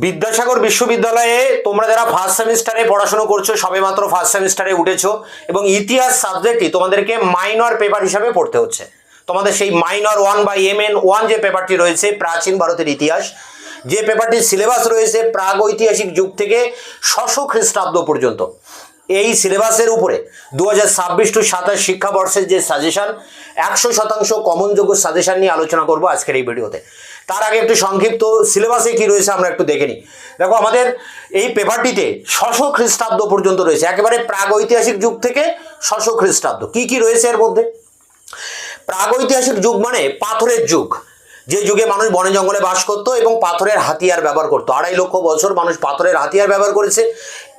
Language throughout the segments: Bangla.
বিদ্যাসাগর বিশ্ববিদ্যালয়ে তোমরা যারা ফার্স্ট সেমিস্টারে পড়াশোনা করছো, সবেমাত্র ফার্স্ট সেমিস্টারে উঠেছো এবং ইতিহাস সাবজেক্টই তোমাদেরকে মাইনর পেপার হিসাবে পড়তে হচ্ছে। তোমাদের সেই মাইনর 1 বা MN1 যে পেপারটি রয়েছে প্রাচীন ভারতের ইতিহাস, যে পেপারটির সিলেবাস রয়েছে প্রাগৈতিহাসিক যুগ থেকে 600 খ্রিস্টাব্দ পর্যন্ত, এই সিলেবাসের উপরে 2026-27 শিক্ষাবর্ষের যে সাজেশন 100% কমনযোগ্য সাজেশন নিয়ে আলোচনা করব আজকের এই ভিডিওতে। তার আগে একটু সংক্ষিপ্ত সিলেবাসে কি রয়েছে আমরা একটু দেখে নিই। দেখো, আমাদের এই পেপারটিতে 600 খ্রিস্টাব্দ পর্যন্ত রয়েছে, একেবারে প্রাগৈতিহাসিক যুগ থেকে 600 খ্রিস্টাব্দ। কি কি রয়েছে এর মধ্যে? প্রাগৈতিহাসিক যুগ মানে পাথরের যুগ, যে যুগে মানুষ বনে জঙ্গলে বাস করত এবং পাথরের হাতিয়ার ব্যবহার করত। 2.5 লক্ষ বছর মানুষ পাথরের হাতিয়ার ব্যবহার করেছে,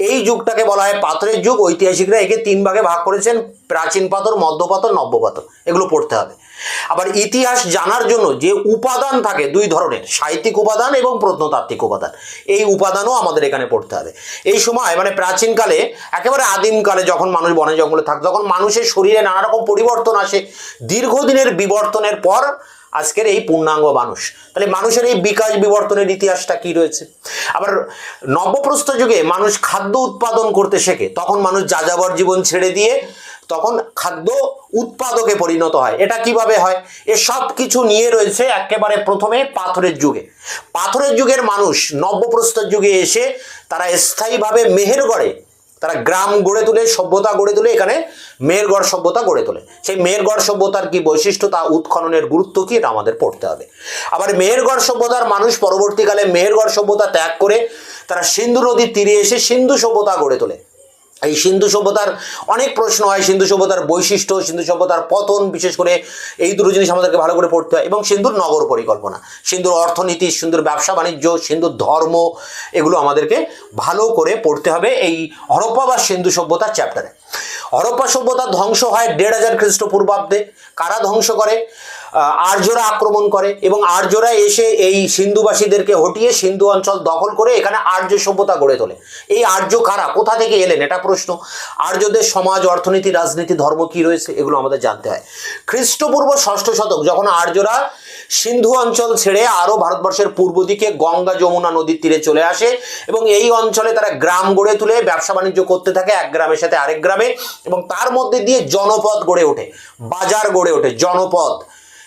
এই যুগটাকে বলা হয় পাথরের যুগ। ঐতিহাসিকরা একে 3 ভাগে ভাগ করেছেন: প্রাচীন পাথর, মধ্য পাথর, নব্য পাথর। এগুলো পড়তে হবে। আবার ইতিহাস জানার জন্য যে উপাদান থাকে 2 ধরনের, সাহিত্যিক উপাদান এবং প্রত্নতাত্ত্বিক উপাদান, এই উপাদানও আমাদের এখানে পড়তে হবে। এই সময় মানে প্রাচীনকালে, একেবারে আদিমকালে যখন মানুষ বনে জঙ্গলে থাকতো, তখন মানুষের শরীরে নানা রকম পরিবর্তন আসে। দীর্ঘদিনের বিবর্তনের পর আজকের এই পূর্ণাঙ্গ মানুষ। তাহলে মানুষের এই বিকাশ বিবর্তনের ইতিহাসটা কি রয়েছে? আবার নবপ্রস্তর যুগে মানুষ খাদ্য উৎপাদন করতে শেখে, তখন মানুষ যাযাবর জীবন ছেড়ে দিয়ে তখন খাদ্য উৎপাদকে পরিণত হয়। এটা কিভাবে হয়? এ সব কিছু নিয়ে রয়েছে একেবারে প্রথমে পাথরের যুগে। পাথরের যুগের মানুষ নবপ্রস্তর যুগে এসে তারা স্থায়ীভাবে মেহেরগড়ে তারা গ্রাম গড়ে তোলে, সভ্যতা গড়ে তোলে। এখানে মেহেরগড় সভ্যতা গড়ে তোলে। সেই মেহেরগড় সভ্যতার কি বৈশিষ্ট্য, তা উৎখননের গুরুত্ব কি, এটা আমাদের পড়তে হবে। আবার মেহেরগড় সভ্যতার মানুষ পরবর্তীকালে মেহেরগড় সভ্যতা ত্যাগ করে তারা সিন্ধু নদীর তীরে এসে সিন্ধু সভ্যতা গড়ে তোলে। এই সিন্ধু সভ্যতার অনেক প্রশ্ন হয়, সিন্ধু সভ্যতার বৈশিষ্ট্য, সিন্ধু সভ্যতার পতন, বিশেষ করে এই দুটো জিনিস আমাদেরকে ভালো করে পড়তে হয়। এবং সিন্ধুর নগর পরিকল্পনা, সিন্ধুর অর্থনীতি, সিন্ধুর ব্যবসা বাণিজ্য, সিন্ধুর ধর্ম, এগুলো আমাদেরকে ভালো করে পড়তে হবে এই হরপ্পা বা সিন্ধু সভ্যতার চ্যাপ্টারে। হরপ্পা সভ্যতার ধ্বংস হয় 1500 খ্রিস্টপূর্বাব্দে। কারা ধ্বংস করে? আর্যরা আক্রমণ করে এবং আর্যরা এসে এই সিন্ধুবাসীদেরকে হটিয়ে সিন্ধু অঞ্চল দখল করে এখানে আর্য সভ্যতা গড়ে তোলে। এই আর্য কারা, কোথা থেকে এলেন, এটা প্রশ্ন। আর্যদের সমাজ, অর্থনীতি, রাজনীতি, ধর্ম কি রয়েছে, এগুলো আমাদের জানতে হয়। খ্রিস্টপূর্ব 6ষ্ঠ শতক যখন আর্যরা সিন্ধু অঞ্চল ছেড়ে আরও ভারতবর্ষের পূর্ব দিকে গঙ্গা যমুনা নদীর তীরে চলে আসে এবং এই অঞ্চলে তারা গ্রাম গড়ে তুলে ব্যবসা বাণিজ্য করতে থাকে, এক গ্রামের সাথে আরেক গ্রামে, এবং তার মধ্যে দিয়ে জনপদ গড়ে ওঠে, বাজার গড়ে ওঠে, জনপদ।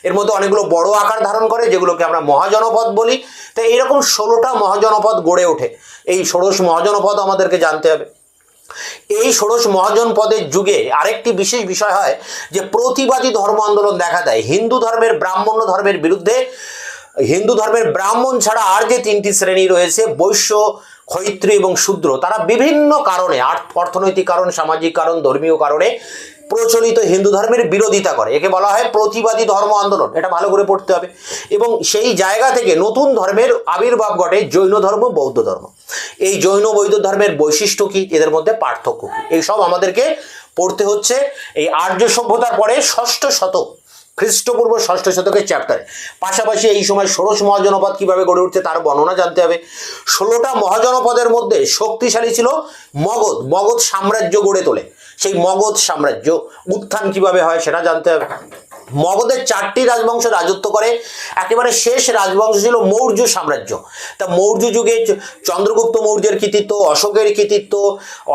এর মধ্যে অনেকগুলো বড় আকার ধারণ করে, যেগুলোকে আমরা মহাজনপদ বলি। তো এইরকম 16টা মহাজনপদ গড়ে ওঠে। এই ষোড়শ মহাজনপদ আমাদেরকে জানতে হবে। এই ষোড়শ মহাজনপদের যুগে আরেকটি বিশেষ বিষয় হয় যে প্রতিবাদী ধর্ম আন্দোলন দেখা দেয় হিন্দু ধর্মের, ব্রাহ্মণ্য ধর্মের বিরুদ্ধে। হিন্দু ধর্মের ব্রাহ্মণ ছাড়া আর যে 3টি শ্রেণী রয়েছে, বৈশ্য, ক্ষত্রিয় এবং শূদ্র, তারা বিভিন্ন কারণে, অর্থনৈতিক কারণ, সামাজিক কারণ, ধর্মীয় কারণে প্রচলিত হিন্দু ধর্মের বিরোধিতা করে। একে বলা হয় প্রতিবাদী ধর্ম আন্দোলন। এটা ভালো করে পড়তে হবে। এবং সেই জায়গা থেকে নতুন ধর্মের আবির্ভাব ঘটে, জৈন ধর্ম, বৌদ্ধ ধর্ম। এই জৈন বৌদ্ধ ধর্মের বৈশিষ্ট্য কি, এদের মধ্যে পার্থক্য কি, এইসব আমাদেরকে পড়তে হচ্ছে এই আর্য সভ্যতার পরে 6ষ্ঠ শতক, খ্রিস্টপূর্ব 6ষ্ঠ শতকের চ্যাপ্টারে। পাশাপাশি এই সময় ষোড়শ মহাজনপদ কিভাবে গড়ে উঠছে তার বর্ণনা জানতে হবে। 16টা মহাজনপদের মধ্যে শক্তিশালী ছিল মগধ। মগধ সাম্রাজ্য গড়ে তোলে। সেই মগধ সাম্রাজ্য উত্থান কিভাবে হয় সেটা জানতে হবে। মগধের 4টি রাজবংশ রাজত্ব করে। একেবারে শেষ রাজবংশ ছিল মৌর্য সাম্রাজ্য। তা মৌর্য যুগে চন্দ্রগুপ্ত মৌর্যের কৃতিত্ব, অশোকের কৃতিত্ব,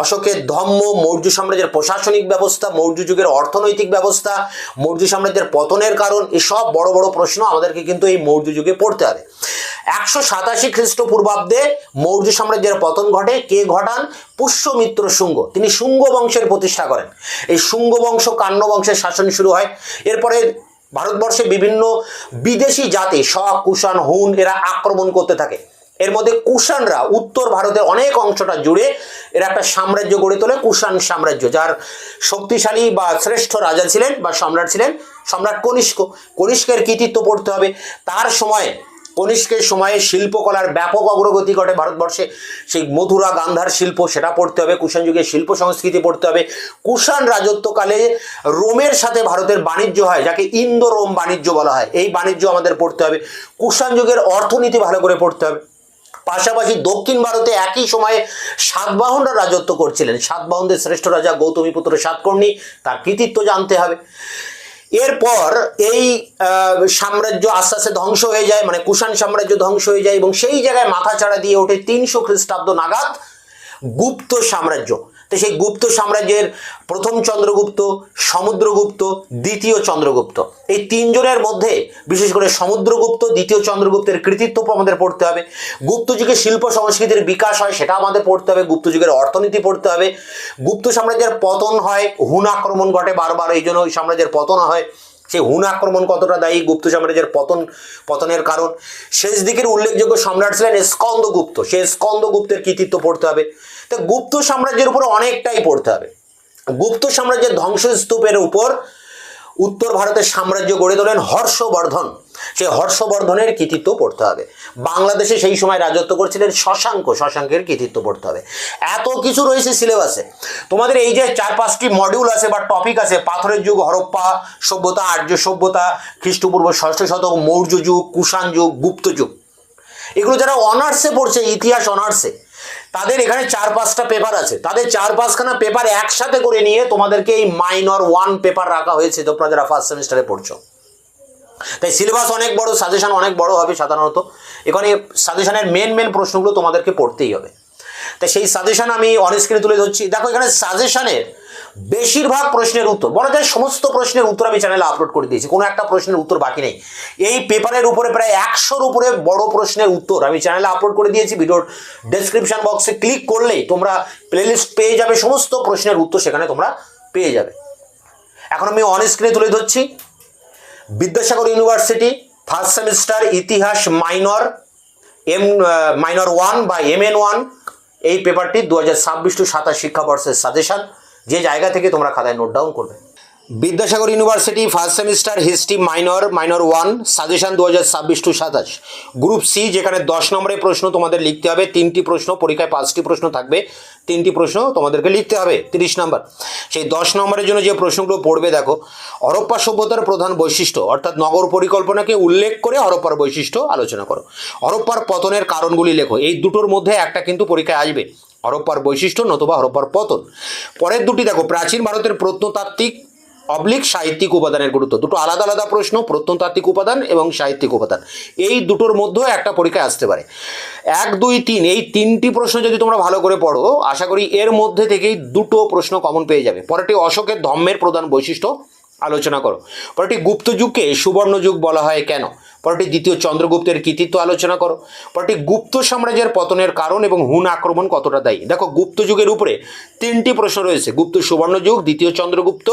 অশোকের ধম্ম, মৌর্য সাম্রাজ্যের প্রশাসনিক ব্যবস্থা, মৌর্য যুগের অর্থনৈতিক ব্যবস্থা, মৌর্য সাম্রাজ্যের পতনের কারণ, এসব বড় বড় প্রশ্ন আমাদেরকে কিন্তু এই মৌর্য যুগে পড়তে হবে। 187 খ্রিস্টপূর্বাব্দে মৌর্য সাম্রাজ্যের পতন ঘটে। কে ঘটান? পুষ্যমিত্র শুঙ্গ। তিনি শুঙ্গ বংশের প্রতিষ্ঠা করেন। এই শুঙ্গ বংশ, কাণ্য বংশের শাসন শুরু হয়। এরপরে ভারতবর্ষে বিভিন্ন বিদেশি জাতি, শক, কুষাণ, হুন, এরা আক্রমণ করতে থাকে। এর মধ্যে কুষাণরা উত্তর ভারতের অনেক অংশটা জুড়ে এরা একটা সাম্রাজ্য গড়ে তোলে, কুষাণ সাম্রাজ্য, যার শক্তিশালী বা শ্রেষ্ঠ রাজা ছিলেন বা সম্রাট ছিলেন সম্রাট কনিষ্ক। কনিষ্কের কৃতিত্ব পড়তে হবে। তার সময়ে, কনিষ্কের সময়ে শিল্পকলার ব্যাপক অগ্রগতি ঘটে ভারতবর্ষে। সেই মথুরা, গান্ধার শিল্প, সেটা পড়তে হবে। কুষাণ যুগের শিল্প সংস্কৃতি পড়তে হবে। কুষাণ রাজত্বকালে রোমের সাথে ভারতের বাণিজ্য হয়, যাকে ইন্দো রোম বাণিজ্য বলা হয়। এই বাণিজ্য আমাদের পড়তে হবে। কুষাণ যুগের অর্থনীতি ভালো করে পড়তে হবে। পাশাপাশি দক্ষিণ ভারতে একই সময়ে সাতবাহনরা রাজত্ব করছিলেন। সাতবাহনদের শ্রেষ্ঠ রাজা গৌতমীপুত্র সাতকর্ণী, তার কৃতিত্ব জানতে হবে। এরপর এই সাম্রাজ্য আস্তে আস্তে ধ্বংস হয়ে যায়, মানে কুষাণ সাম্রাজ্য ধ্বংস হয়ে যায় এবং সেই জায়গায় মাথাচাড়া দিয়ে ওঠে 300 খ্রিস্টাব্দ নাগাদ গুপ্ত সাম্রাজ্য। তো সেই গুপ্ত সাম্রাজ্যের প্রথম চন্দ্রগুপ্ত, সমুদ্রগুপ্ত, দ্বিতীয় চন্দ্রগুপ্ত, এই তিনজনের মধ্যে বিশেষ করে সমুদ্রগুপ্ত, দ্বিতীয় চন্দ্রগুপ্তের কৃতিত্ব আমাদের পড়তে হবে। গুপ্ত যুগে শিল্প সংস্কৃতির বিকাশ হয় সেটা আমাদের পড়তে হবে। গুপ্ত যুগের অর্থনীতি পড়তে হবে। গুপ্ত সাম্রাজ্যের পতন হয়, হুন আক্রমণ ঘটে বারবার, এই জন্য ওই সাম্রাজ্যের পতন হয়। সেই হুন আক্রমণ কতটা দায়ী, গুপ্ত সাম্রাজ্যের পতনের কারণ। শেষ দিকের উল্লেখযোগ্য সম্রাট ছিলেন স্কন্দগুপ্ত, সেই স্কন্দগুপ্তের কৃতিত্ব পড়তে হবে। তো গুপ্ত সাম্রাজ্যের উপর অনেকটাই পড়তে হবে। গুপ্ত সাম্রাজ্যের ধ্বংসস্তূপের উপর উত্তর ভারতের সাম্রাজ্য গড়ে তোলেন হর্ষবর্ধন, সেই হর্ষবর্ধনের কৃতিত্ব পড়তে হবে। বাংলাদেশে সেই সময় রাজত্ব করছিলেন শশাঙ্কের কৃতিত্ব পড়তে হবে। এত কিছু রয়েছে সিলেবাসে। তোমাদের এই যে 4-5টি মডিউল আছে বা টপিক আছে, পাথরের যুগ, হরপ্পা সভ্যতা, আর্য সভ্যতা, খ্রিস্টপূর্ব 6ষ্ঠ শতক, মৌর্য যুগ, কুষাণ যুগ, গুপ্ত যুগ, এগুলো যারা অনার্সে পড়ছে, ইতিহাস অনার্সে, তাদের এখানে 4-5টা পেপার আছে। তাদের 4-5খানা পেপার একসাথে করে নিয়ে তোমাদেরকে এই মাইনর 1 পেপার রাখা হয়েছে তোমরা যারা ফার্স্ট সেমিস্টারে পড়ছো। তাই সিলেবাস অনেক বড়, সাজেশন অনেক বড় হবে সাধারণত। এখানে সাজেশনের মেন প্রশ্নগুলো তোমাদেরকে পড়তেই হবে। তাই সেই সাজেশন আমি অন স্ক্রিনে তুলে ধরছি। দেখো এখানে সাজেশনের বেশিরভাগ প্রশ্নের উত্তর, বলা যায় সমস্ত প্রশ্নের উত্তর আমি চ্যানেলে আপলোড করে দিয়েছি, কোনো একটা প্রশ্নের উত্তর বাকি নেই। এই পেপারের উপরে প্রায় 100-র উপরে বড় প্রশ্নের উত্তর আমি চ্যানেলে আপলোড করে দিয়েছি। ভিডিওর ডেসক্রিপশন বক্সে ক্লিক করলেই তোমরা প্লেলিস্ট পেয়ে যাবে, সমস্ত প্রশ্নের উত্তর সেখানে তোমরা পেয়ে যাবে। এখন আমি অন স্ক্রিনে তুলে ধরছি বিদ্যাসাগর ইউনিভার্সিটি ফার্স্ট সেমিস্টার ইতিহাস মাইনর 1 বা MN1 এই পেপারটি 2026-27 শিক্ষাবর্ষের সাজেশন, যে জায়গা থেকে তোমরা খাতায় নোট ডাউন করবে। Vidyasagar university first semester history minor 1 suggestion 2026-27 group C, যেখানে 10 নম্বরের প্রশ্ন তোমাদের লিখতে হবে। 3টি প্রশ্ন পরীক্ষায়, 5টি প্রশ্ন থাকবে, 3টি প্রশ্ন তোমাদেরকে লিখতে হবে, 30 নম্বর। সেই 10 নম্বরের জন্য যে প্রশ্নগুলো পড়বে দেখো, হরপ্পা সভ্যতার প্রধান বৈশিষ্ট্য, অর্থাৎ নগর পরিকল্পনাকে উল্লেখ করে হরপ্পার বৈশিষ্ট্য আলোচনা করো। হরপ্পার পতনের কারণগুলি লেখো। এই দুটোর মধ্যে একটা কিন্তু পরীক্ষায় আসবে, হরপ্পার বৈশিষ্ট্য নতুবা হরপ্পার পতন। পরের দুটি দেখো, প্রাচীন ভারতের প্রত্নতাত্ত্বিক সাহিত্যিক উপাদানের গুরুত্ব। দুটো আলাদা আলাদা প্রশ্ন, প্রত্নতাত্ত্বিক উপাদান এবং সাহিত্যিক উপাদান, এই দুটোর মধ্যেও একটা পরীক্ষায় আসতে পারে। 1, 2, 3 এই 3টি প্রশ্ন যদি তোমরা ভালো করে পড়ো, আশা করি এর মধ্যে থেকেই 2টো প্রশ্ন কমন পেয়ে যাবে। পরেরটি অশোকের ধর্মের প্রধান বৈশিষ্ট্য আলোচনা করো। পরেরটি গুপ্ত যুগকে সুবর্ণ যুগ বলা হয় কেন। পরেরটি দ্বিতীয় চন্দ্রগুপ্তের কৃতিত্ব আলোচনা করো। পরেরটি গুপ্ত সাম্রাজ্যের পতনের কারণ এবং হুন আক্রমণ কতটা দায়ী। দেখো গুপ্ত যুগের উপরে 3টি প্রশ্ন রয়েছে, গুপ্ত সুবর্ণ যুগ, দ্বিতীয় চন্দ্রগুপ্ত,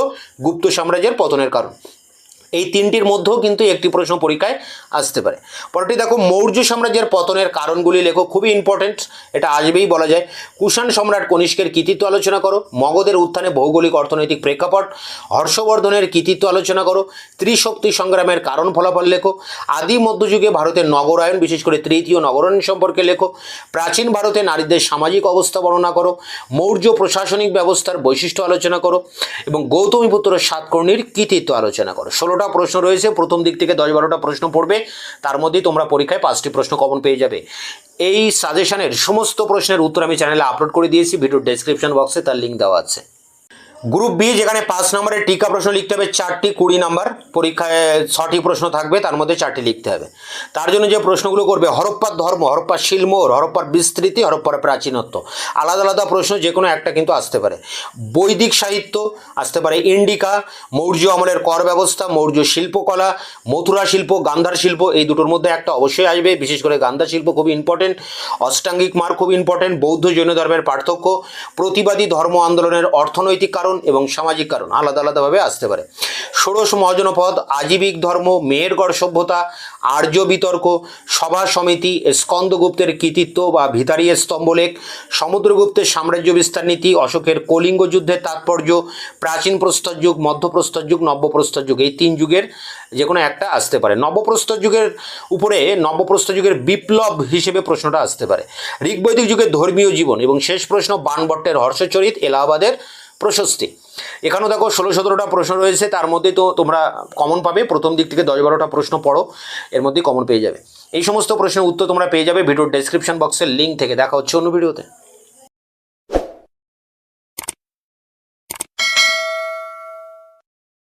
গুপ্ত সাম্রাজ্যের পতনের কারণ। এই 3টির মধ্যেও কিন্তু একটি প্রশ্ন পরীক্ষায় আসতে পারে। পরেরটি দেখো, মৌর্য সাম্রাজ্যের পতনের কারণগুলি লেখো, খুবই ইম্পর্টেন্ট, এটা আসবেই বলা যায়। কুষাণ সম্রাট কনিষ্কের কৃতিত্ব আলোচনা করো। মগধের উত্থানে ভৌগোলিক অর্থনৈতিক প্রেক্ষাপট। হর্ষবর্ধনের কৃতিত্ব আলোচনা করো। ত্রিশক্তি সংগ্রামের কারণ ফলাফল লেখো। আদি মধ্যযুগে ভারতের নগরায়ন, বিশেষ করে তৃতীয় নগরায়ন সম্পর্কে লেখো। প্রাচীন ভারতে নারীদের সামাজিক অবস্থা বর্ণনা করো। মৌর্য প্রশাসনিক ব্যবস্থার বৈশিষ্ট্য আলোচনা করো এবং গৌতমীপুত্র সাতকর্ণীর কৃতিত্ব আলোচনা করো। 16টা প্রশ্ন রয়েছে, প্রথম দিক থেকে 10-12টা প্রশ্ন পড়বে, তার মধ্যেই তোমরা পরীক্ষায় 5টি প্রশ্ন কমন পেয়ে যাবে। এই সাজেশনের সমস্ত প্রশ্নের উত্তর আমি চ্যানেলে আপলোড করে দিয়েছি, ভিডিওর ডেসক্রিপশন বক্সে তার লিঙ্ক দেওয়া আছে। গ্রুপ বি, যেখানে 5 নম্বরের টিকা প্রশ্ন লিখতে হবে 4টি, 20 নম্বর পরীক্ষায় 6টি প্রশ্ন থাকবে, তার মধ্যে 4টি লিখতে হবে। তার জন্য যে প্রশ্নগুলো করবে, হরপ্পার ধর্ম, হরপ্পার শিলমোহর, হরপ্পার বিস্তৃতি, হরপ্পার প্রাচীনত্ব, আলাদা আলাদা প্রশ্ন, যে কোনো একটা কিন্তু আসতে পারে। বৈদিক সাহিত্য আসতে পারে, ইন্ডিকা, মৌর্য আমলের কর ব্যবস্থা, মৌর্য শিল্পকলা, মথুরা শিল্প, গান্ধার শিল্প, এই দুটোর মধ্যে একটা অবশ্যই আসবে, বিশেষ করে গান্ধার শিল্প খুবই ইম্পর্টেন্ট। অষ্টাঙ্গিক মার্গ খুব ইম্পর্টেন্ট। বৌদ্ধ জৈন ধর্মের পার্থক্য, প্রতিবাদী ধর্ম আন্দোলনের অর্থনৈতিক কারণ এবং সামাজিক কারণ, আলাদা আলাদাভাবে আসতে পারে। ষোড়শ মহাজনপদ, আজীবিক ধর্ম, মেহেরগড় সভ্যতা, আর্য বিতর্ক, সভা সমিতি, স্কন্দগুপ্তের কৃতিত্ব বা ভিতারি স্তম্ভলেখ, সমুদ্রগুপ্তের সাম্রাজ্য বিস্তার নীতি, অশোকের কলিঙ্গ যুদ্ধের তাৎপর্য, প্রাচীন প্রস্তর যুগ, মধ্যপ্রস্তর যুগ, নব্যপ্রস্তর যুগ, এই 3 যুগের যে কোনো একটা আসতে পারে। নব্যপ্রস্তর যুগের উপরে নব্যপ্রস্তর যুগের বিপ্লব হিসেবে প্রশ্নটা আসতে পারে। ঋগ্বৈদিক যুগের ধর্মীয় জীবন এবং শেষ প্রশ্ন বাণভট্টের হর্ষচরিত, এলাহাবাদের প্রশস্তি। এখানেও দেখো 16-17টা প্রশ্ন রয়েছে, তার মধ্যে তো তোমরা কমন পাবে। প্রথম দিক থেকে 10-12টা প্রশ্ন পড়ো, এর মধ্যেই কমন পেয়ে যাবে। এই সমস্ত প্রশ্নের উত্তর তোমরা পেয়ে যাবে ভিডিওর ডেসক্রিপশন বক্সের লিঙ্ক থেকে। দেখা হচ্ছে অন্য ভিডিওতে।